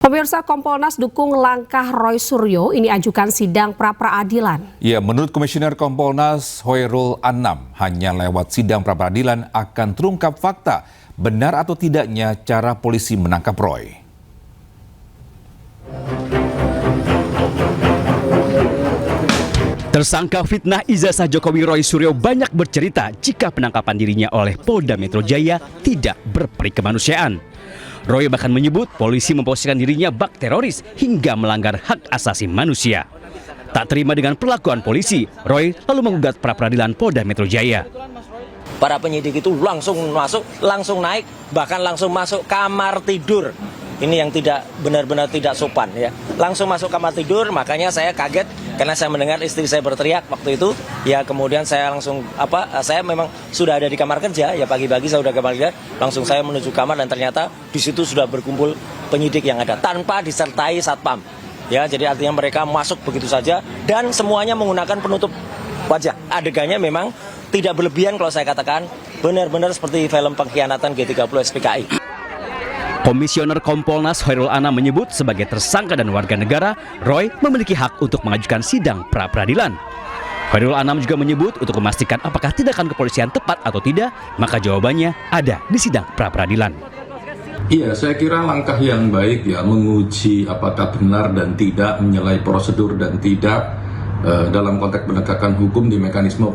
Pemirsa, Kompolnas dukung langkah Roy Suryo ini ajukan sidang pra-peradilan. Ya, menurut Komisioner Kompolnas Hoirul Anam, hanya lewat sidang pra-peradilan akan terungkap fakta benar atau tidaknya cara polisi menangkap Roy. Tersangka fitnah ijazah Jokowi Roy Suryo banyak bercerita jika penangkapan dirinya oleh Polda Metro Jaya tidak berperi kemanusiaan. Roy bahkan menyebut polisi memposisikan dirinya bak teroris hingga melanggar hak asasi manusia. Tak terima dengan perlakuan polisi, Roy lalu menggugat pra-peradilan Polda Metro Jaya. Para penyidik itu langsung masuk, langsung naik, bahkan langsung masuk kamar tidur. Ini yang tidak benar-benar tidak sopan ya. Langsung masuk kamar tidur, makanya saya kaget karena saya mendengar istri saya berteriak waktu itu. Ya kemudian saya langsung saya memang sudah ada di kamar kerja, ya pagi-pagi saya sudah kamar kerja, langsung saya menuju kamar dan ternyata di situ sudah berkumpul penyidik yang ada tanpa disertai satpam. Ya, jadi artinya mereka masuk begitu saja dan semuanya menggunakan penutup wajah. Adegannya memang tidak berlebihan kalau saya katakan, benar-benar seperti film pengkhianatan G30 SPKI. Komisioner Kompolnas Hoirul Anam menyebut sebagai tersangka dan warga negara, Roy memiliki hak untuk mengajukan sidang pra-peradilan. Hoirul Anam juga menyebut untuk memastikan apakah tindakan kepolisian tepat atau tidak, maka jawabannya ada di sidang pra-peradilan. Iya, saya kira langkah yang baik ya, menguji apakah benar dan tidak, menyalahi prosedur dan tidak dalam konteks penegakan hukum di mekanisme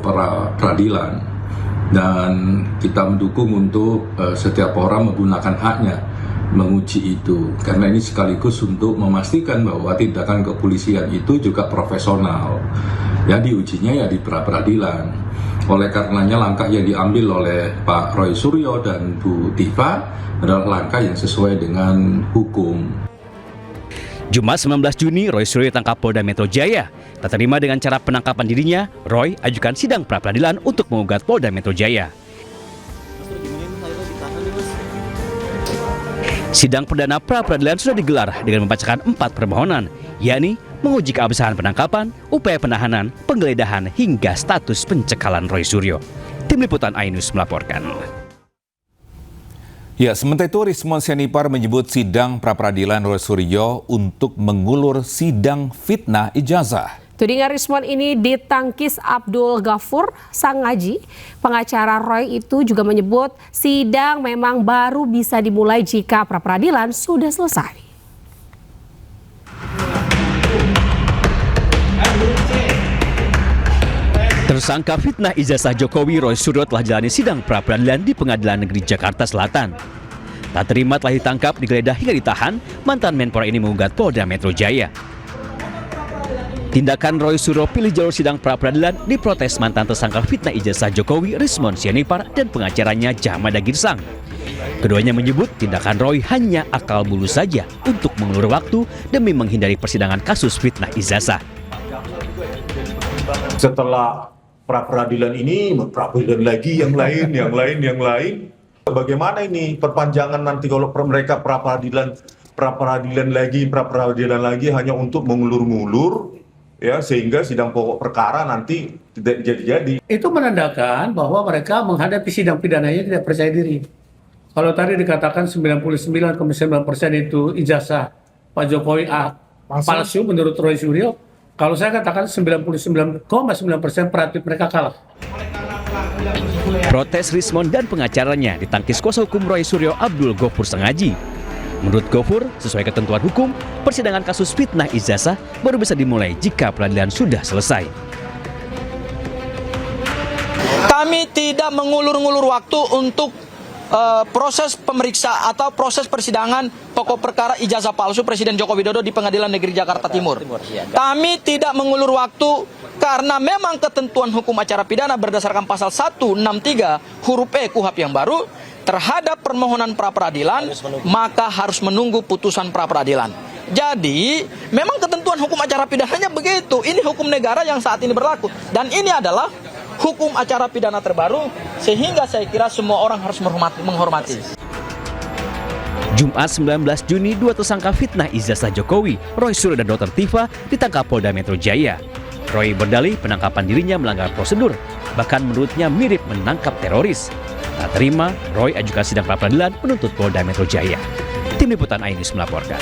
peradilan. Dan kita mendukung untuk setiap orang menggunakan haknya menguji itu, karena ini sekaligus untuk memastikan bahwa tindakan kepolisian itu juga profesional. Ya, diujinya ya di pra-peradilan. Oleh karenanya langkah yang diambil oleh Pak Roy Suryo dan Bu Tifa adalah langkah yang sesuai dengan hukum. Jumat 19 Juni, Roy Suryo ditangkap Polda Metro Jaya. Tak terima dengan cara penangkapan dirinya, Roy ajukan sidang pra-peradilan untuk mengugat Polda Metro Jaya. Sidang perdana pra-peradilan sudah digelar dengan membacakan 4 permohonan, yakni menguji keabsahan penangkapan, upaya penahanan, penggeledahan, hingga status pencekalan Roy Suryo. Tim Liputan iNews melaporkan. Ya, sementara itu Rismon Sianipar menyebut sidang pra-peradilan Roy Suryo untuk mengulur sidang fitnah ijazah. Tudingan Rismon ini ditangkis Abdul Ghafur Sangaji. Pengacara Roy itu juga menyebut sidang memang baru bisa dimulai jika pra-peradilan sudah selesai. Tersangka fitnah ijazah Jokowi Roy Suryo telah jalani sidang pra-peradilan di Pengadilan Negeri Jakarta Selatan. Tak terima telah ditangkap, digeledah hingga ditahan, mantan Menpora ini menggugat Polda Metro Jaya. Tindakan Roy Suryo pilih jalur sidang pra-peradilan diprotes mantan tersangka fitnah ijazah Jokowi Rismon Sianipar dan pengacaranya Jahmada Girsang. Keduanya menyebut tindakan Roy hanya akal bulus saja untuk mengulur waktu demi menghindari persidangan kasus fitnah ijazah. Setelah pra-peradilan ini, pra-peradilan lagi yang lain. Bagaimana ini perpanjangan nanti kalau mereka pra-peradilan lagi hanya untuk mengulur-ngulur? Ya, sehingga sidang pokok perkara nanti tidak jadi-jadi. Itu menandakan bahwa mereka menghadapi sidang pidananya tidak percaya diri. Kalau tadi dikatakan 99,9% itu ijazah Pak Jokowi palsu menurut Roy Suryo, kalau saya katakan 99,9% praktik mereka kalah. Protes Rismon dan pengacaranya ditangkis kuasa hukum Roy Suryo Abdul Ghafur Sangaji. Menurut Ghafur, sesuai ketentuan hukum, persidangan kasus fitnah ijazah baru bisa dimulai jika peradilan sudah selesai. Kami tidak mengulur-ngulur waktu untuk proses pemeriksa atau proses persidangan pokok perkara ijazah palsu Presiden Joko Widodo di Pengadilan Negeri Jakarta Timur. Kami tidak mengulur waktu karena memang ketentuan hukum acara pidana berdasarkan pasal 163 huruf E KUHP yang baru terhadap permohonan pra-peradilan, maka harus menunggu putusan pra-peradilan. Jadi, memang ketentuan hukum acara pidananya begitu. Ini hukum negara yang saat ini berlaku. Dan ini adalah hukum acara pidana terbaru, sehingga saya kira semua orang harus menghormati. Jumat 19 Juni, 2 tersangka fitnah ijazah Jokowi, Roy Suryo dan Dr. Tifa, ditangkap Polda Metro Jaya. Roy berdalih penangkapan dirinya melanggar prosedur, bahkan menurutnya mirip menangkap teroris. Tak terima, Roy ajukan sidang pra-peradilan menuntut Polda Metro Jaya. Tim Liputan iNews melaporkan.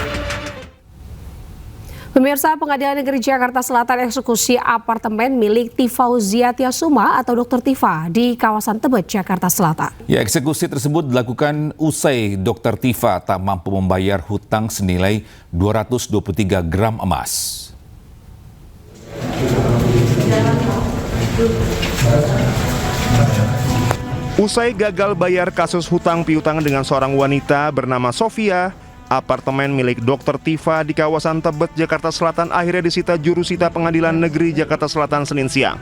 Pemirsa, Pengadilan Negeri Jakarta Selatan eksekusi apartemen milik Tifauzia Tiasuma atau Dr. Tifa di kawasan Tebet, Jakarta Selatan. Ya, eksekusi tersebut dilakukan usai Dr. Tifa tak mampu membayar hutang senilai 223 gram emas. Usai gagal bayar kasus hutang piutang dengan seorang wanita bernama Sofia, apartemen milik Dr. Tifa di kawasan Tebet, Jakarta Selatan akhirnya disita jurusita Pengadilan Negeri Jakarta Selatan Senin siang.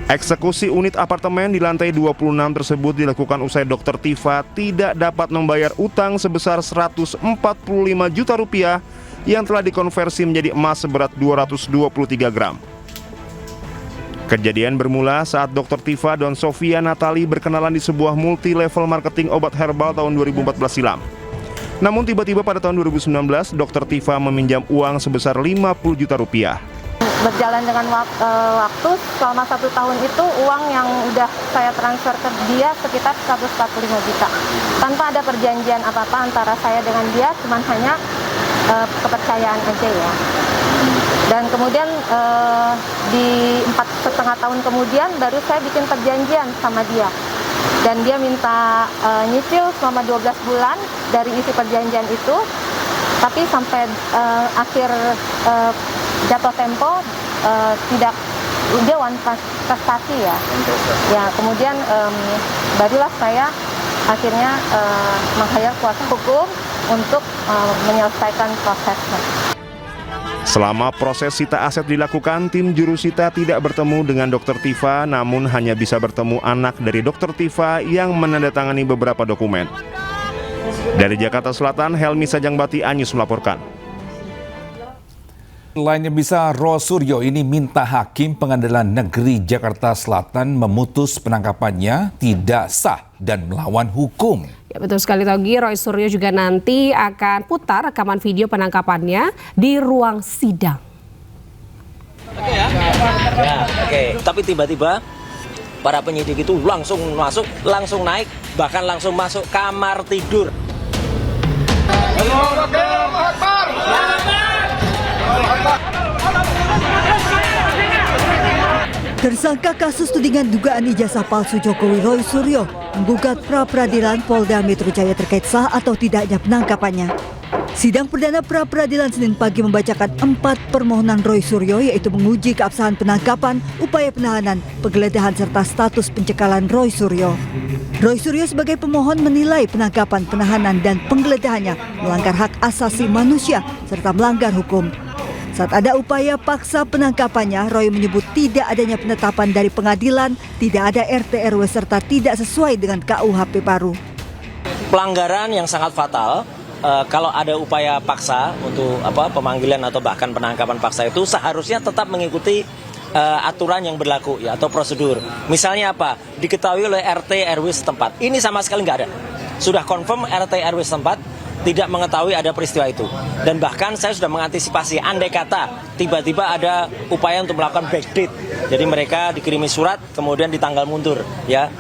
Eksekusi unit apartemen di lantai 26 tersebut dilakukan usai Dr. Tifa tidak dapat membayar utang sebesar 145 juta rupiah yang telah dikonversi menjadi emas seberat 223 gram. Kejadian bermula saat Dr. Tifa dan Sofia Natali berkenalan di sebuah multi-level marketing obat herbal tahun 2014 silam. Namun tiba-tiba pada tahun 2019, Dr. Tifa meminjam uang sebesar 50 juta rupiah. Berjalan dengan waktu, selama 1 tahun itu uang yang udah saya transfer ke dia sekitar 145 juta. Tanpa ada perjanjian apa-apa antara saya dengan dia, cuman hanya kepercayaan aja ya. Dan kemudian di 4,5 tahun kemudian baru saya bikin perjanjian sama dia. Dan dia minta nyicil selama 12 bulan dari isi perjanjian itu, tapi sampai akhir jatuh tempo tidak, dia one prestasi ya. Ya kemudian barulah saya akhirnya meng-hire kuasa hukum untuk menyelesaikan prosesnya. Selama proses sita aset dilakukan, tim jurusita tidak bertemu dengan Dr. Tifa, namun hanya bisa bertemu anak dari Dr. Tifa yang menandatangani beberapa dokumen. Dari Jakarta Selatan, Helmi Sajangbati, Anyus melaporkan. Lainnya bisa Rosuryo ini minta Hakim Pengadilan Negeri Jakarta Selatan memutus penangkapannya tidak sah dan melawan hukum. Ya, betul sekali Togi, Roy Suryo juga nanti akan putar rekaman video penangkapannya di ruang sidang. Oke. Tapi tiba-tiba para penyidik itu langsung masuk, langsung naik, bahkan langsung masuk kamar tidur. Tersangka kasus tudingan dugaan ijazah palsu Jokowi Roy Suryo menggugat pra-peradilan Polda Metro Jaya terkait sah atau tidaknya penangkapannya. Sidang perdana pra-peradilan Senin pagi membacakan 4 permohonan Roy Suryo, yaitu menguji keabsahan penangkapan, upaya penahanan, penggeledahan serta status pencekalan Roy Suryo. Roy Suryo sebagai pemohon menilai penangkapan, penahanan dan penggeledahannya melanggar hak asasi manusia serta melanggar hukum. Saat ada upaya paksa penangkapannya, Roy menyebut tidak adanya penetapan dari pengadilan, tidak ada RT RW serta tidak sesuai dengan KUHP baru. Pelanggaran yang sangat fatal. Kalau ada upaya paksa untuk pemanggilan atau bahkan penangkapan paksa itu seharusnya tetap mengikuti aturan yang berlaku ya atau prosedur. Misalnya apa? Diketahui oleh RT RW setempat. Ini sama sekali nggak ada. Sudah confirm RT RW setempat tidak mengetahui ada peristiwa itu. Dan bahkan saya sudah mengantisipasi andai kata tiba-tiba ada upaya untuk melakukan backdate. Jadi mereka dikirimi surat kemudian ditanggal mundur ya.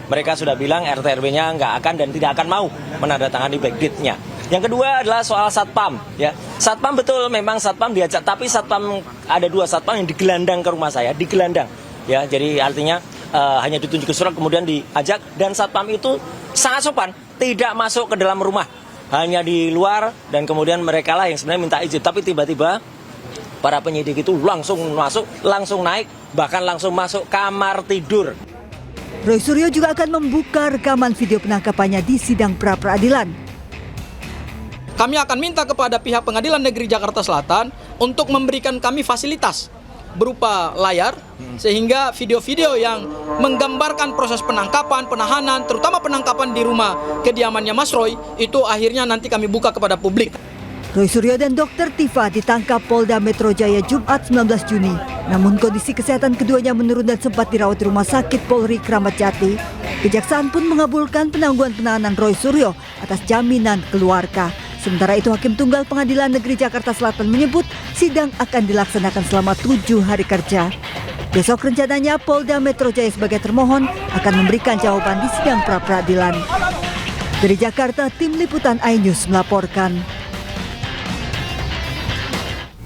Mereka sudah bilang RT RW-nya nggak akan dan tidak akan mau menandatangani backdate-nya. Yang kedua adalah soal satpam ya. Satpam betul memang satpam diajak, tapi satpam ada 2 satpam yang digelandang ke rumah saya, digelandang ya. Jadi artinya hanya ditunjuk surat kemudian diajak, dan satpam itu sangat sopan, tidak masuk ke dalam rumah. Hanya di luar, dan kemudian mereka lah yang sebenarnya minta izin. Tapi tiba-tiba para penyidik itu langsung masuk, langsung naik, bahkan langsung masuk kamar tidur. Roy Suryo juga akan membuka rekaman video penangkapannya di sidang pra-peradilan. Kami akan minta kepada pihak Pengadilan Negeri Jakarta Selatan untuk memberikan kami fasilitas berupa layar, sehingga video-video yang menggambarkan proses penangkapan, penahanan, terutama penangkapan di rumah kediamannya Mas Roy, itu akhirnya nanti kami buka kepada publik. Roy Suryo dan Dr. Tifa ditangkap Polda Metro Jaya Jumat 19 Juni. Namun kondisi kesehatan keduanya menurun dan sempat dirawat di Rumah Sakit Polri Kramat Jati. Kejaksaan pun mengabulkan penangguhan penahanan Roy Suryo atas jaminan keluarga. Sementara itu, Hakim Tunggal Pengadilan Negeri Jakarta Selatan menyebut sidang akan dilaksanakan selama 7 hari kerja. Besok rencananya Polda Metro Jaya sebagai termohon akan memberikan jawaban di sidang pra-peradilan. Dari Jakarta, Tim Liputan iNews melaporkan.